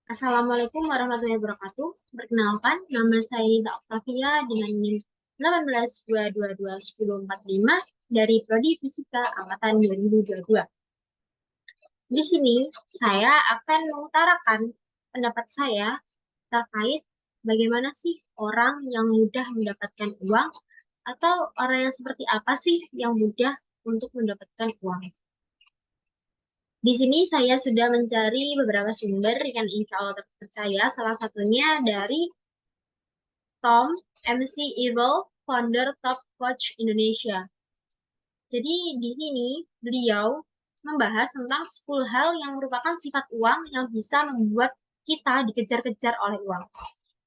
Assalamualaikum warahmatullahi wabarakatuh. Perkenalkan, nama saya Nita Octavia dengan NIM 18222105 dari Prodi Fisika Angkatan 2022. Di sini, saya akan mengutarakan pendapat saya terkait bagaimana sih orang yang mudah mendapatkan uang atau orang yang seperti apa sih yang mudah untuk mendapatkan uang. Di sini saya sudah mencari beberapa sumber yang insya Allah terpercaya, salah satunya dari Tom McEvil, founder Top Coach Indonesia. Jadi di sini beliau membahas tentang 10 hal yang merupakan sifat uang yang bisa membuat kita dikejar-kejar oleh uang.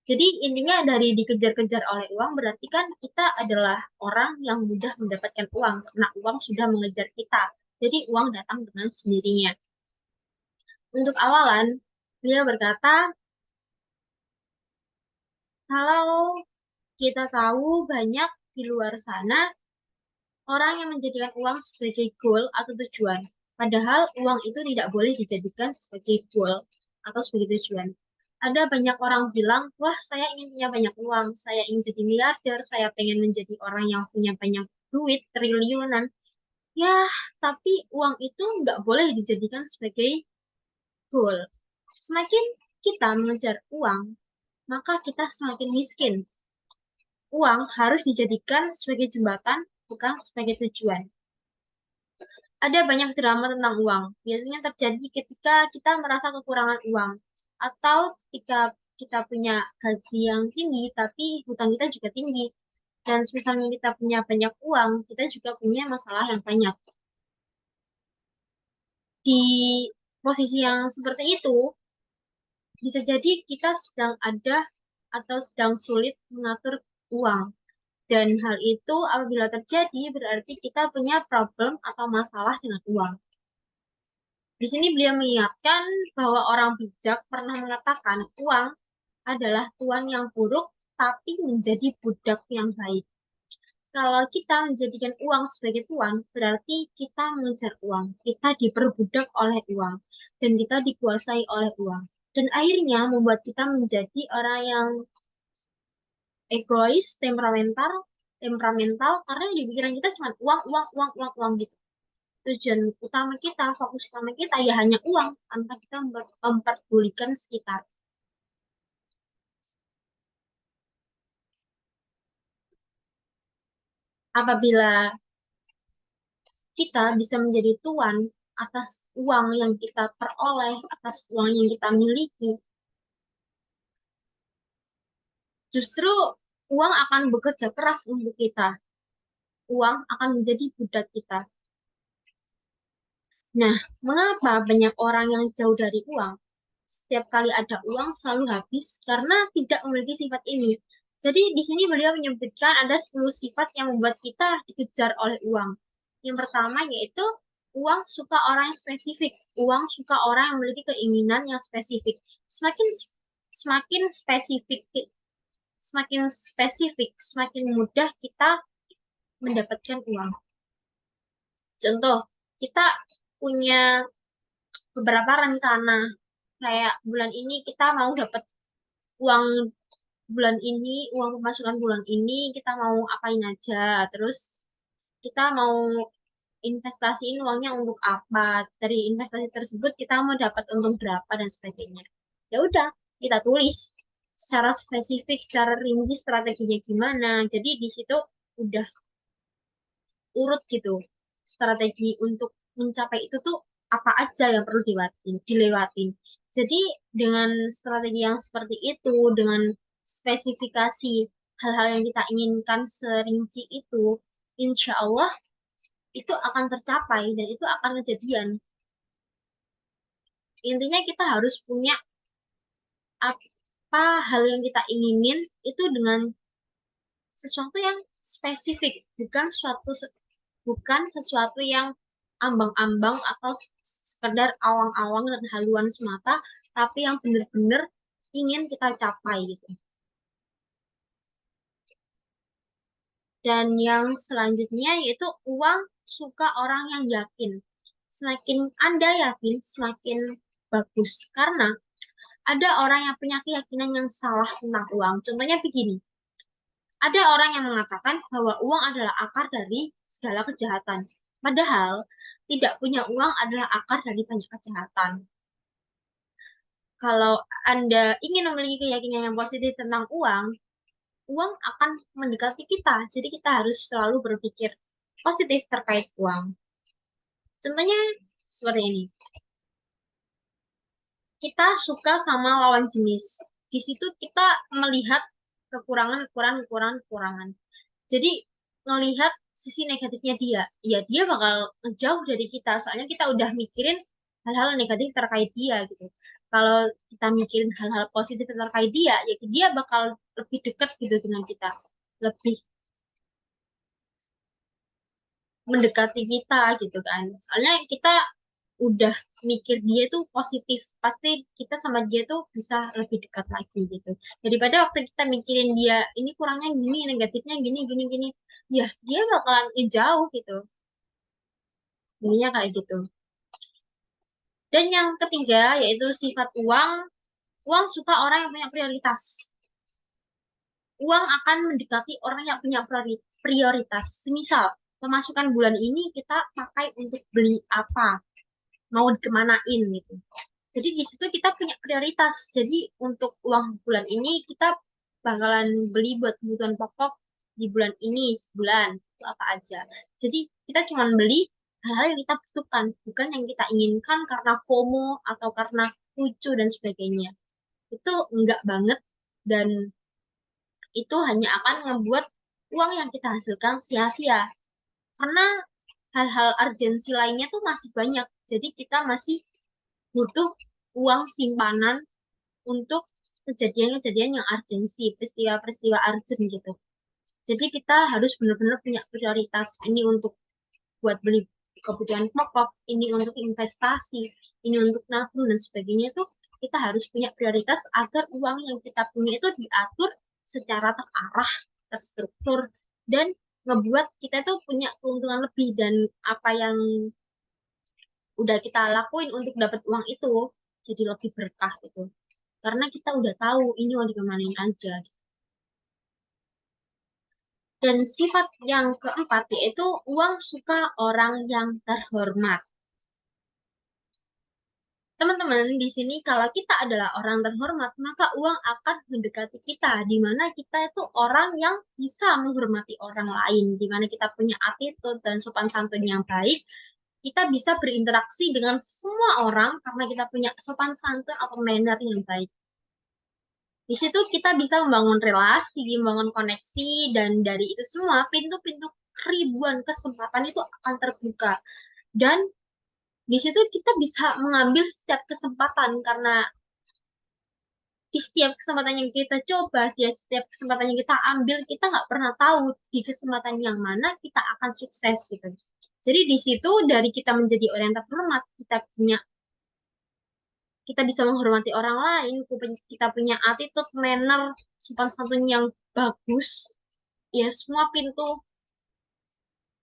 Jadi intinya dari dikejar-kejar oleh uang berarti kan kita adalah orang yang mudah mendapatkan uang karena uang sudah mengejar kita. Jadi uang datang dengan sendirinya. Untuk awalan, beliau berkata, kalau kita tahu banyak di luar sana orang yang menjadikan uang sebagai goal atau tujuan. Padahal uang itu tidak boleh dijadikan sebagai goal atau sebagai tujuan. Ada banyak orang bilang, wah saya ingin punya banyak uang, saya ingin jadi miliarder, saya pengen menjadi orang yang punya banyak duit, triliunan. Ya, tapi uang itu nggak boleh dijadikan sebagai goal. Semakin kita mengejar uang, maka kita semakin miskin. Uang harus dijadikan sebagai jembatan, bukan sebagai tujuan. Ada banyak drama tentang uang. Biasanya terjadi ketika kita merasa kekurangan uang, atau ketika kita punya gaji yang tinggi, tapi hutang kita juga tinggi. Dan misalnya kita punya banyak uang, kita juga punya masalah yang banyak. Di posisi yang seperti itu, bisa jadi kita sedang ada atau sedang sulit mengatur uang. Dan hal itu apabila terjadi berarti kita punya problem atau masalah dengan uang. Di sini beliau mengingatkan bahwa orang bijak pernah mengatakan uang adalah tuan yang buruk tapi menjadi budak yang baik. Kalau kita menjadikan uang sebagai tuan, berarti kita mengejar uang. Kita diperbudak oleh uang dan kita dikuasai oleh uang. Dan akhirnya membuat kita menjadi orang yang egois, temperamental karena di pikiran kita cuma uang, uang, uang, uang, uang gitu. Tujuan utama kita, fokus utama kita ya hanya uang, tanpa kita memperdulikan sekitar. Apabila kita bisa menjadi tuan atas uang yang kita peroleh, atas uang yang kita miliki, justru uang akan bekerja keras untuk kita. Uang akan menjadi budak kita. Nah, mengapa banyak orang yang jauh dari uang? Setiap kali ada uang selalu habis karena tidak memiliki sifat ini. Jadi di sini beliau menyebutkan ada 10 sifat yang membuat kita dikejar oleh uang. Yang pertama yaitu uang suka orang yang spesifik. Uang suka orang yang memiliki keinginan yang spesifik. Semakin semakin spesifik semakin mudah kita mendapatkan uang. Contoh, kita punya beberapa rencana kayak bulan ini kita mau dapat uang bulan ini, uang pemasukan bulan ini kita mau apain aja, terus kita mau investasiin uangnya untuk apa, dari investasi tersebut kita mau dapat untung berapa dan sebagainya. Ya udah, kita tulis secara spesifik, secara rinci strateginya gimana. Jadi di situ udah urut gitu strategi untuk mencapai itu tuh apa aja yang perlu dilewatin. Jadi dengan strategi yang seperti itu, dengan spesifikasi hal-hal yang kita inginkan serinci itu, insya Allah itu akan tercapai dan itu akan kejadian. Intinya kita harus punya apa hal yang kita inginin itu dengan sesuatu yang spesifik, bukan sesuatu yang ambang-ambang atau sekedar awang-awang dan haluan semata, tapi yang benar-benar ingin kita capai gitu. Dan yang selanjutnya yaitu uang suka orang yang yakin. Semakin Anda yakin, semakin bagus. Karena Ada orang yang punya keyakinan yang salah tentang uang. Contohnya begini, ada orang yang mengatakan bahwa uang adalah akar dari segala kejahatan. Padahal tidak punya uang adalah akar dari banyak kejahatan. Kalau Anda ingin memiliki keyakinan yang positif tentang uang, uang akan mendekati kita. Jadi kita harus selalu berpikir positif terkait uang. Contohnya seperti ini. Kita suka sama lawan jenis. Di situ kita melihat kekurangan. Jadi melihat sisi negatifnya dia. Ya dia bakal jauh dari kita. Soalnya kita udah mikirin hal-hal negatif terkait dia gitu. Kalau kita mikirin hal-hal positif terkait dia, ya dia bakal lebih dekat gitu dengan kita. Lebih mendekati kita gitu kan. Soalnya kita udah mikir dia tuh positif, pasti kita sama dia tuh bisa lebih dekat lagi gitu. Daripada waktu kita mikirin dia ini kurangnya gini, negatifnya gini, gini, gini, ya dia bakalan jauh gitu. Ininya kayak gitu. Dan yang ketiga yaitu sifat uang. Uang suka orang yang punya prioritas. Uang akan mendekati orang yang punya prioritas. Semisal, pemasukan bulan ini kita pakai untuk beli apa, mau dikemanain gitu. Jadi di situ kita punya prioritas. Jadi untuk uang bulan ini kita bakalan beli buat kebutuhan pokok di bulan ini sebulan itu apa aja. Jadi kita cuma beli hal-hal yang kita butuhkan, bukan yang kita inginkan karena FOMO atau karena lucu dan sebagainya. Itu enggak banget dan itu hanya akan membuat uang yang kita hasilkan sia-sia. Karena hal-hal urgensi lainnya tuh masih banyak. Jadi kita masih butuh uang simpanan untuk kejadian-kejadian yang urgensi, peristiwa-peristiwa urgent gitu. Jadi kita harus benar-benar punya prioritas. Ini untuk buat beli kebutuhan pokok, ini untuk investasi, ini untuk nabung dan sebagainya tuh kita harus punya prioritas agar uang yang kita punya itu diatur secara terarah, terstruktur, dan ngebuat kita tuh punya keuntungan lebih dan apa yang udah kita lakuin untuk dapat uang itu jadi lebih berkah gitu. Karena kita udah tahu ini mau dikemanain aja. Dan sifat yang keempat yaitu uang suka orang yang terhormat. Teman-teman, di sini kalau kita adalah orang terhormat, maka uang akan mendekati kita, di mana kita itu orang yang bisa menghormati orang lain, di mana kita punya attitude dan sopan santun yang baik, kita bisa berinteraksi dengan semua orang karena kita punya sopan santun atau manner yang baik. Di situ kita bisa membangun relasi, membangun koneksi, dan dari itu semua pintu-pintu ribuan kesempatan itu akan terbuka. Dan di situ kita bisa mengambil setiap kesempatan karena di setiap kesempatan yang kita coba, di setiap kesempatan yang kita ambil, kita nggak pernah tahu di kesempatan yang mana kita akan sukses gitu. Jadi di situ dari kita menjadi orang yang terhormat, kita bisa menghormati orang lain, kita punya attitude, manner, sopan santun yang bagus, ya semua pintu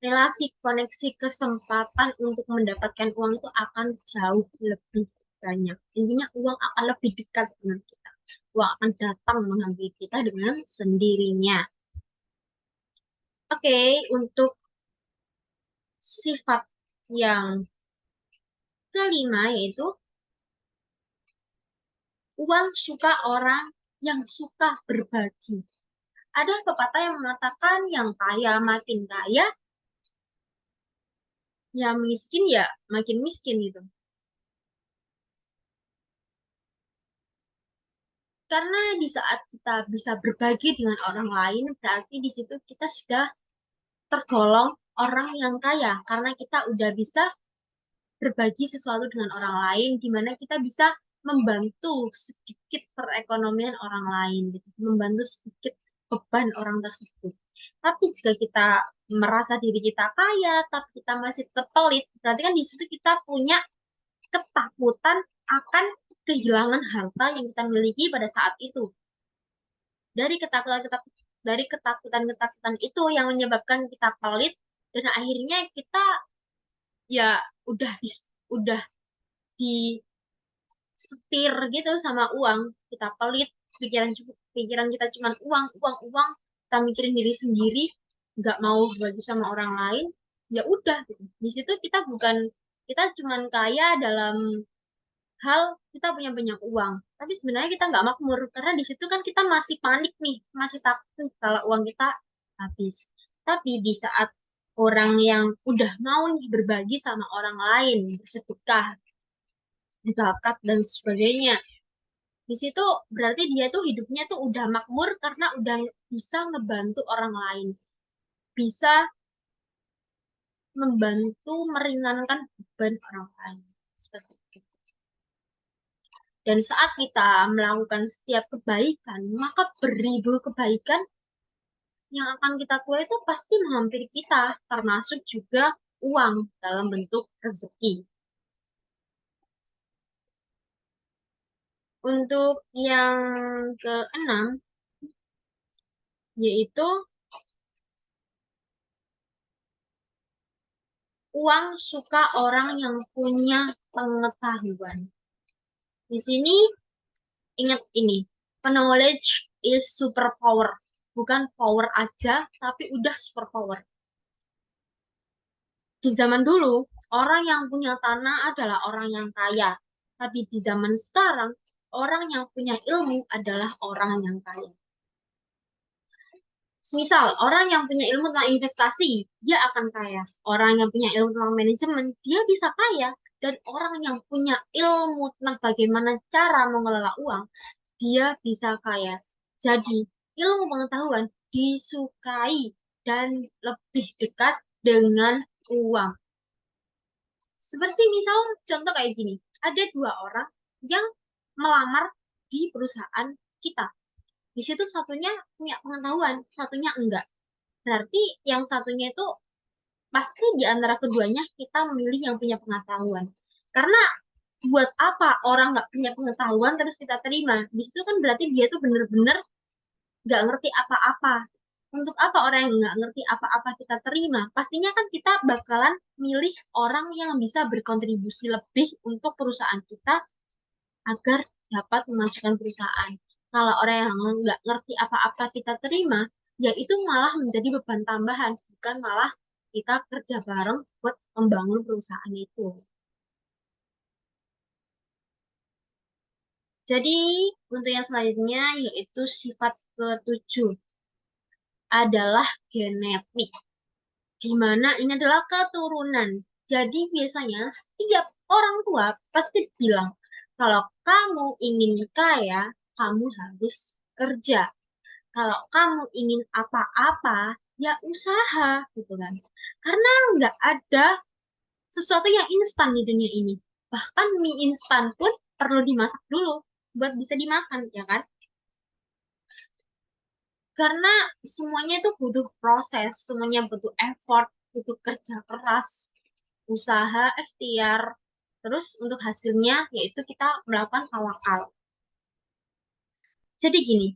relasi, koneksi, kesempatan untuk mendapatkan uang itu akan jauh lebih banyak. Intinya uang akan lebih dekat dengan kita. Uang akan datang mengambil kita dengan sendirinya. Oke, untuk sifat yang kelima yaitu uang suka orang yang suka berbagi. Ada pepatah yang mengatakan yang kaya makin kaya, yang miskin ya makin miskin gitu. Karena di saat kita bisa berbagi dengan orang lain, berarti di situ kita sudah tergolong orang yang kaya. Karena kita udah bisa berbagi sesuatu dengan orang lain, di mana kita bisa membantu sedikit perekonomian orang lain, gitu. Membantu sedikit beban orang tersebut. Tapi jika kita merasa diri kita kaya, tapi kita masih tetap pelit, berarti kan di situ kita punya ketakutan akan kehilangan harta yang kita miliki pada saat itu. Dari ketakutan-ketakutan itu yang menyebabkan kita pelit dan akhirnya kita ya udah di setir gitu sama uang. Kita pelit, pikiran kita cuma uang, uang, uang. Kita mikirin diri sendiri, nggak mau bagi sama orang lain. Ya udah, gitu. Di situ kita cuman kaya dalam hal kita punya banyak uang. Tapi sebenarnya kita nggak makmur karena di situ kan kita masih panik nih, masih takut kalau uang kita habis. Tapi di saat orang yang udah mau nih berbagi sama orang lain, bersedekah, zakat dan sebagainya, di situ berarti dia tuh hidupnya tuh udah makmur karena udah bisa ngebantu orang lain, bisa membantu meringankan beban orang lain. Seperti itu. Dan saat kita melakukan setiap kebaikan, maka beribu kebaikan yang akan kita tuai itu pasti menghampiri kita, termasuk juga uang dalam bentuk rezeki. Untuk yang keenam, yaitu uang suka orang yang punya pengetahuan. Di sini ingat ini, knowledge is superpower. Bukan power aja, tapi udah superpower. Di zaman dulu, orang yang punya tanah adalah orang yang kaya. Tapi di zaman sekarang, orang yang punya ilmu adalah orang yang kaya. Misal, orang yang punya ilmu tentang investasi, dia akan kaya. Orang yang punya ilmu tentang manajemen, dia bisa kaya. Dan orang yang punya ilmu tentang bagaimana cara mengelola uang, dia bisa kaya. Jadi, ilmu pengetahuan disukai dan lebih dekat dengan uang. Seperti misal contoh kayak gini, ada dua orang yang melamar di perusahaan kita. Di situ satunya punya pengetahuan, satunya enggak. Berarti yang satunya itu pasti di antara keduanya kita memilih yang punya pengetahuan. Karena buat apa orang nggak punya pengetahuan terus kita terima? Di situ kan berarti dia tuh bener-bener nggak ngerti apa-apa. Untuk apa orang yang nggak ngerti apa-apa kita terima? Pastinya kan kita bakalan milih orang yang bisa berkontribusi lebih untuk perusahaan kita agar dapat memajukan perusahaan. Kalau orang yang nggak ngerti apa-apa kita terima, ya itu malah menjadi beban tambahan, bukan malah kita kerja bareng buat membangun perusahaan itu. Jadi, untuk yang selanjutnya yaitu sifat ketujuh adalah genetik, di mana ini adalah keturunan. Jadi biasanya setiap orang tua pasti bilang, kalau kamu ingin kaya, kamu harus kerja. Kalau kamu ingin apa-apa, ya usaha, gitu kan. Karena nggak ada sesuatu yang instan di dunia ini. Bahkan mie instan pun perlu dimasak dulu buat bisa dimakan, ya kan? Karena semuanya itu butuh proses, semuanya butuh effort, butuh kerja keras, usaha, ikhtiar. Terus untuk hasilnya yaitu kita melakukan tawakal. Jadi gini,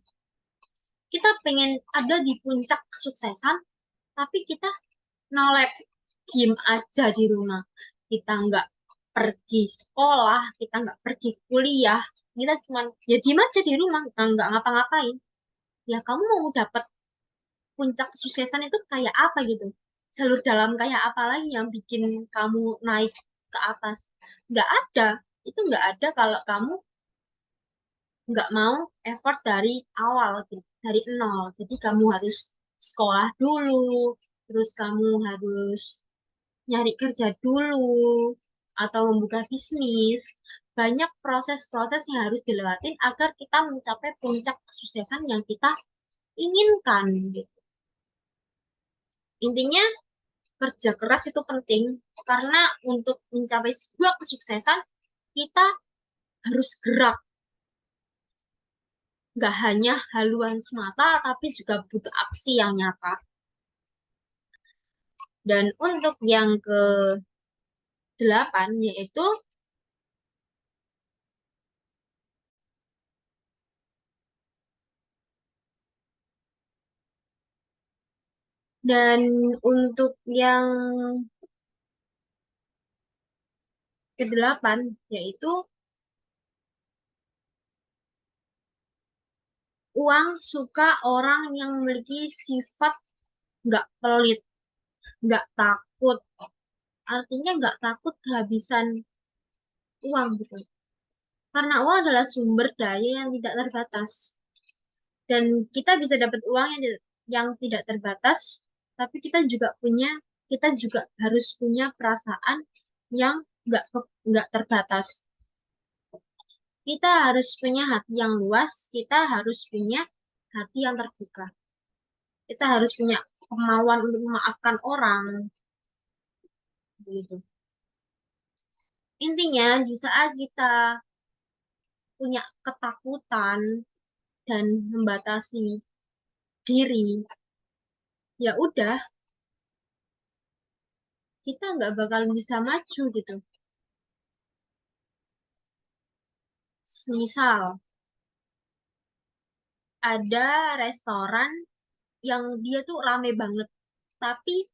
kita pengen ada di puncak kesuksesan, tapi kita nolep game aja di rumah. Kita nggak pergi sekolah, kita nggak pergi kuliah, kita cuma ya diem aja di rumah, nggak ngapa-ngapain. Ya kamu mau dapat puncak kesuksesan itu kayak apa gitu? Jalur dalam kayak apa lagi yang bikin kamu naik ke atas? Nggak ada. Itu nggak ada kalau kamu nggak mau effort dari awal, gitu, dari nol. Jadi kamu harus sekolah dulu, terus kamu harus nyari kerja dulu, atau membuka bisnis. Banyak proses-proses yang harus dilewatin agar kita mencapai puncak kesuksesan yang kita inginkan. Gitu. Intinya, kerja keras itu penting karena untuk mencapai sebuah kesuksesan, kita harus gerak. Nggak hanya haluan semata, tapi juga butuh aksi yang nyata. Dan untuk yang ke-8, yaitu dan untuk yang ke-8 yaitu Uang suka orang yang memiliki sifat nggak pelit, nggak takut. Artinya nggak takut kehabisan uang gitu. Karena uang adalah sumber daya yang tidak terbatas. Dan kita bisa dapat uang yang tidak terbatas, tapi kita juga harus punya perasaan yang nggak terbatas. Kita harus punya hati yang luas, kita harus punya hati yang terbuka. Kita harus punya kemauan untuk memaafkan orang, begitu. Intinya, di saat kita punya ketakutan dan membatasi diri, ya udah, kita nggak bakal bisa maju gitu. Misal, ada restoran yang dia tuh rame banget, tapi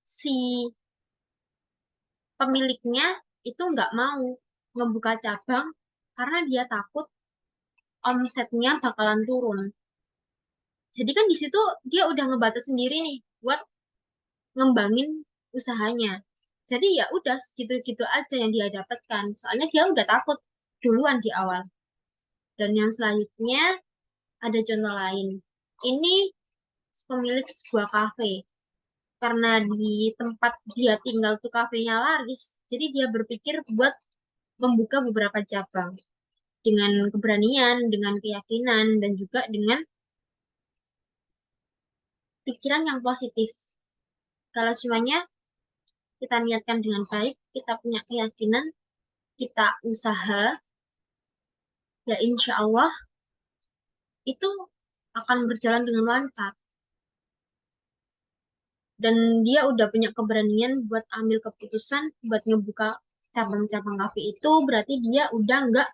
si pemiliknya itu nggak mau ngebuka cabang karena dia takut omsetnya bakalan turun. Jadi kan di situ dia udah ngebatas sendiri nih buat ngembangin usahanya. Jadi ya udah segitu-gitu aja yang dia dapatkan. Soalnya dia udah takut duluan di awal. Dan yang selanjutnya ada contoh lain. Ini pemilik sebuah kafe. Karena di tempat dia tinggal tuh kafenya laris, jadi dia berpikir buat membuka beberapa cabang dengan keberanian, dengan keyakinan, dan juga dengan pikiran yang positif. Kalau semuanya kita niatkan dengan baik, kita punya keyakinan, kita usaha, ya insya Allah itu akan berjalan dengan lancar. Dan dia udah punya keberanian buat ambil keputusan, buat ngebuka cabang-cabang kafe itu, berarti dia udah nggak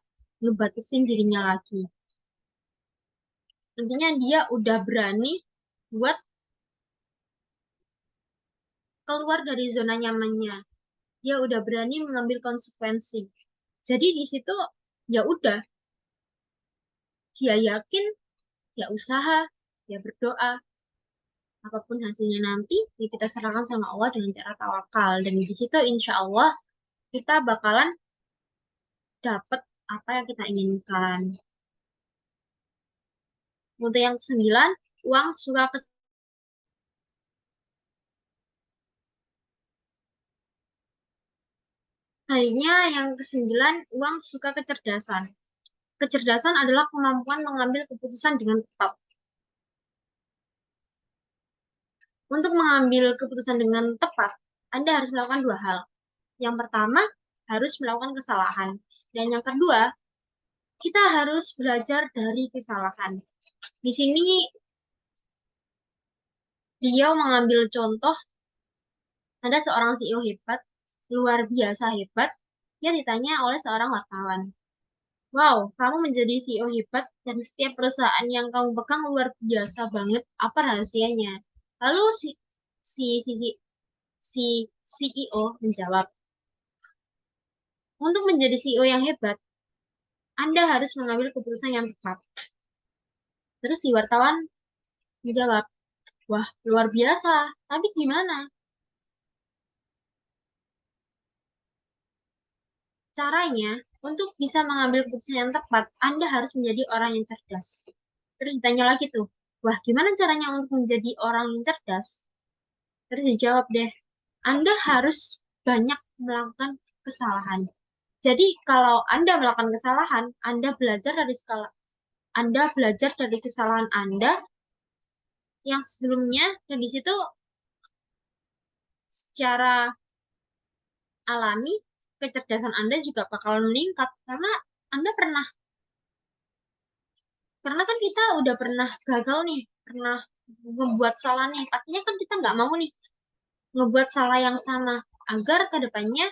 ngebatasin dirinya lagi. Intinya dia udah berani buat keluar dari zona nyamannya. Dia udah berani mengambil konsekuensi. Jadi di situ ya udah, dia yakin, dia usaha, dia berdoa, apapun hasilnya nanti, ya kita serahkan sama Allah dengan cara tawakal. Dan di situ insya Allah kita bakalan dapat apa yang kita inginkan. Untuk yang kesembilan, uang suka ke Akhirnya yang kesembilan, uang suka kecerdasan. Kecerdasan adalah kemampuan mengambil keputusan dengan tepat. Untuk mengambil keputusan dengan tepat, Anda harus melakukan dua hal. Yang pertama, harus melakukan kesalahan. Dan yang kedua, kita harus belajar dari kesalahan. Di sini beliau mengambil contoh, ada seorang CEO hebat, luar biasa hebat, yang ditanya oleh seorang wartawan. Wow, kamu menjadi CEO hebat dan setiap perusahaan yang kamu pegang luar biasa banget. Apa rahasianya? Lalu si si si, si CEO menjawab, untuk menjadi CEO yang hebat, Anda harus mengambil keputusan yang tepat. Terus si wartawan menjawab, wah luar biasa, tapi gimana? Caranya, untuk bisa mengambil keputusan yang tepat, Anda harus menjadi orang yang cerdas. Terus ditanya lagi tuh, wah gimana caranya untuk menjadi orang yang cerdas? Terus dijawab deh, Anda harus banyak melakukan kesalahan. Jadi kalau Anda melakukan kesalahan, Anda belajar dari kesalahan Anda yang sebelumnya, dan di situ secara alami kecerdasan Anda juga bakal meningkat Anda pernah karena kan kita udah pernah gagal nih, pernah membuat salah nih. Pastinya kan kita nggak mau nih ngebuat salah yang sama agar kedepannya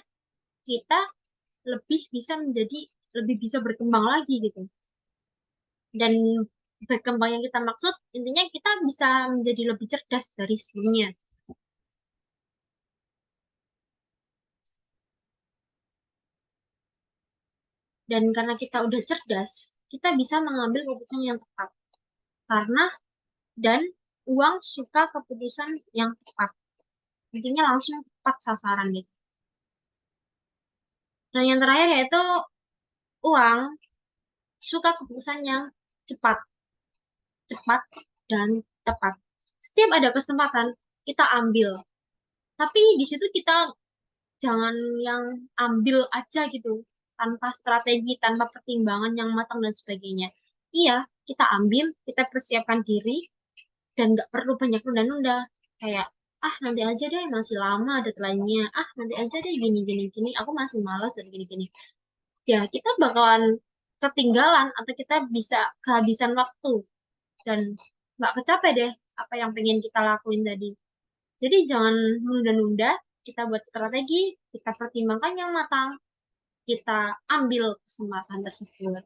kita lebih bisa menjadi lebih bisa berkembang lagi gitu. Dan berkembang yang kita maksud intinya kita bisa menjadi lebih cerdas dari sebelumnya. Dan karena kita udah cerdas, kita bisa mengambil keputusan yang tepat. karena dan uang suka keputusan yang tepat. Intinya langsung tepat sasaran gitu. Dan yang terakhir yaitu uang suka keputusan yang cepat, cepat dan tepat. Setiap ada kesempatan kita ambil. Tapi di situ kita jangan yang ambil aja gitu, tanpa strategi, tanpa pertimbangan yang matang dan sebagainya. Iya, kita ambil, kita persiapkan diri, dan nggak perlu banyak nunda-nunda. Kayak, ah nanti aja deh, masih lama deadline-nya. Ah nanti aja deh, gini, gini, gini. Aku masih malas dan gini, gini. Ya, kita bakalan ketinggalan atau kita bisa kehabisan waktu dan nggak kecapek deh apa yang pengen kita lakuin tadi. Jadi jangan menunda-nunda, kita buat strategi, kita pertimbangkan yang matang, kita ambil kesempatan tersebut.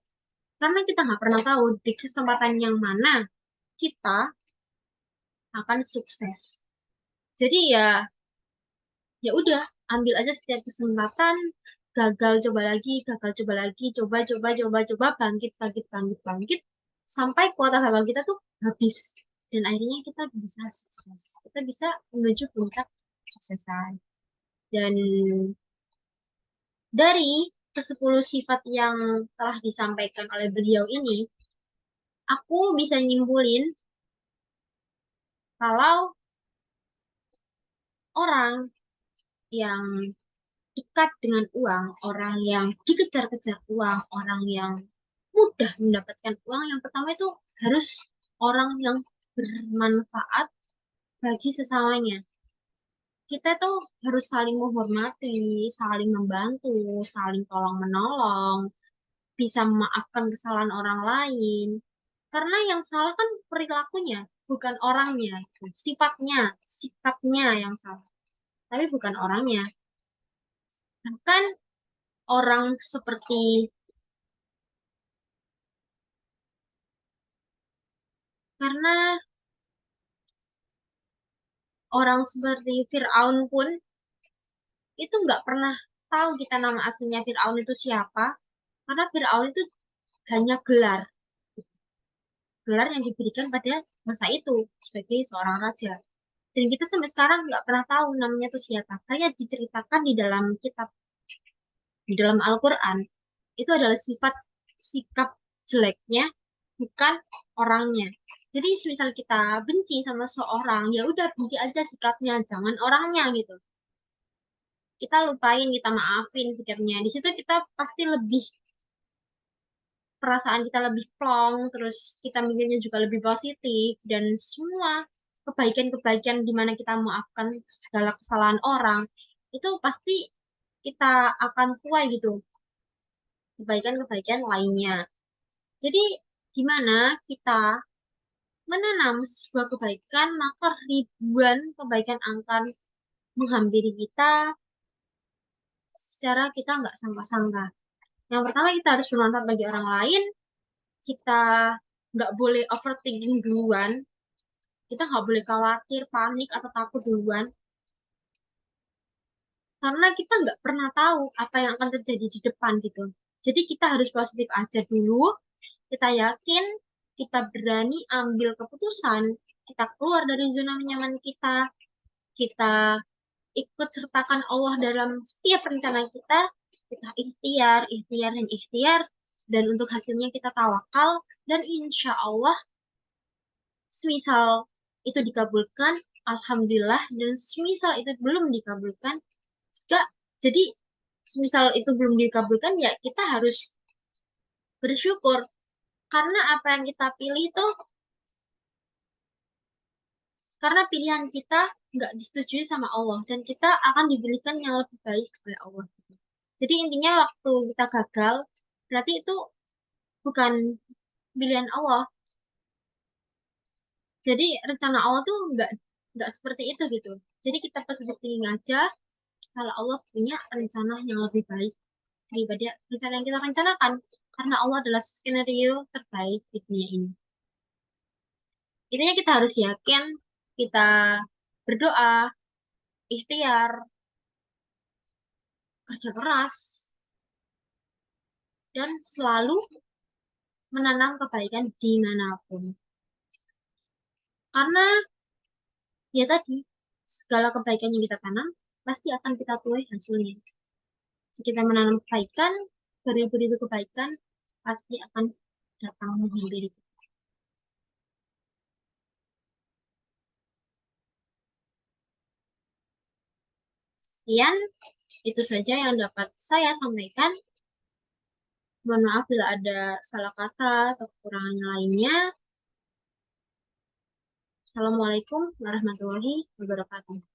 Karena kita nggak pernah tahu di kesempatan yang mana kita akan sukses. Jadi ya udah, ambil aja setiap kesempatan, gagal coba lagi, gagal coba lagi, coba coba coba coba, bangkit bangkit bangkit bangkit sampai kuota gagal kita tuh habis, dan akhirnya kita bisa sukses, kita bisa menuju puncak kesuksesan. Dan dari ke-10 sifat yang telah disampaikan oleh beliau ini, aku bisa nyimpulin kalau orang yang dekat dengan uang, orang yang dikejar-kejar uang, orang yang mudah mendapatkan uang, yang pertama itu harus orang yang bermanfaat bagi sesamanya. Kita tuh harus saling menghormati, saling membantu, saling tolong menolong, bisa memaafkan kesalahan orang lain. Karena yang salah kan perilakunya, bukan orangnya. Sifatnya, sikapnya yang salah, tapi bukan orangnya. Bahkan orang seperti karena orang seperti Fir'aun pun itu nggak pernah tahu kita nama aslinya Fir'aun itu siapa, karena Fir'aun itu hanya gelar, gelar yang diberikan pada masa itu sebagai seorang raja. Dan kita sampai sekarang nggak pernah tahu namanya itu siapa. Karena diceritakan di dalam kitab, di dalam Al-Quran, itu adalah sifat sikap jeleknya, bukan orangnya. Jadi misal kita benci sama seorang, ya udah benci aja sikapnya, jangan orangnya gitu. Kita lupain, kita maafin sikapnya. Di situ kita pasti lebih, perasaan kita lebih plong, terus kita mikirnya juga lebih positif, dan semua kebaikan-kebaikan di mana kita maafkan segala kesalahan orang, itu pasti kita akan tuai gitu, kebaikan-kebaikan lainnya. Jadi, gimana kita menanam sebuah kebaikan, maka ribuan kebaikan akan menghampiri kita secara kita nggak sangka-sangka. Yang pertama, kita harus bermanfaat bagi orang lain. Kita nggak boleh overthinking duluan. Kita nggak boleh khawatir, panik, atau takut duluan. Karena kita nggak pernah tahu apa yang akan terjadi di depan gitu. Jadi kita harus positif aja dulu. Kita yakin, kita berani ambil keputusan. Kita keluar dari zona nyaman kita. Kita ikut sertakan Allah dalam setiap rencana kita. Kita ikhtiar, ikhtiar, dan ikhtiar. Dan untuk hasilnya kita tawakal. Dan insya Allah, semisal itu dikabulkan, alhamdulillah, dan semisal itu belum dikabulkan, enggak, jadi semisal itu belum dikabulkan, ya kita harus bersyukur karena apa yang kita pilih itu, karena pilihan kita nggak disetujui sama Allah dan kita akan diberikan yang lebih baik oleh Allah. Jadi intinya waktu kita gagal, berarti itu bukan pilihan Allah. Jadi rencana Allah tuh nggak seperti itu gitu. Jadi kita positive thinking aja kalau Allah punya rencana yang lebih baik daripada rencana yang kita rencanakan. Karena Allah adalah skenario terbaik di dunia ini. Intinya kita harus yakin, kita berdoa, ikhtiar, kerja keras, dan selalu menanam kebaikan dimanapun. Karena ya tadi, segala kebaikan yang kita tanam, pasti akan kita tuai hasilnya. Jika kita menanam kebaikan, beribu-ribu kebaikan, pasti akan datang menghampiri kita. Sekian, itu saja yang dapat saya sampaikan. Mohon maaf bila ada salah kata atau kekurangan lainnya. Assalamualaikum warahmatullahi wabarakatuh.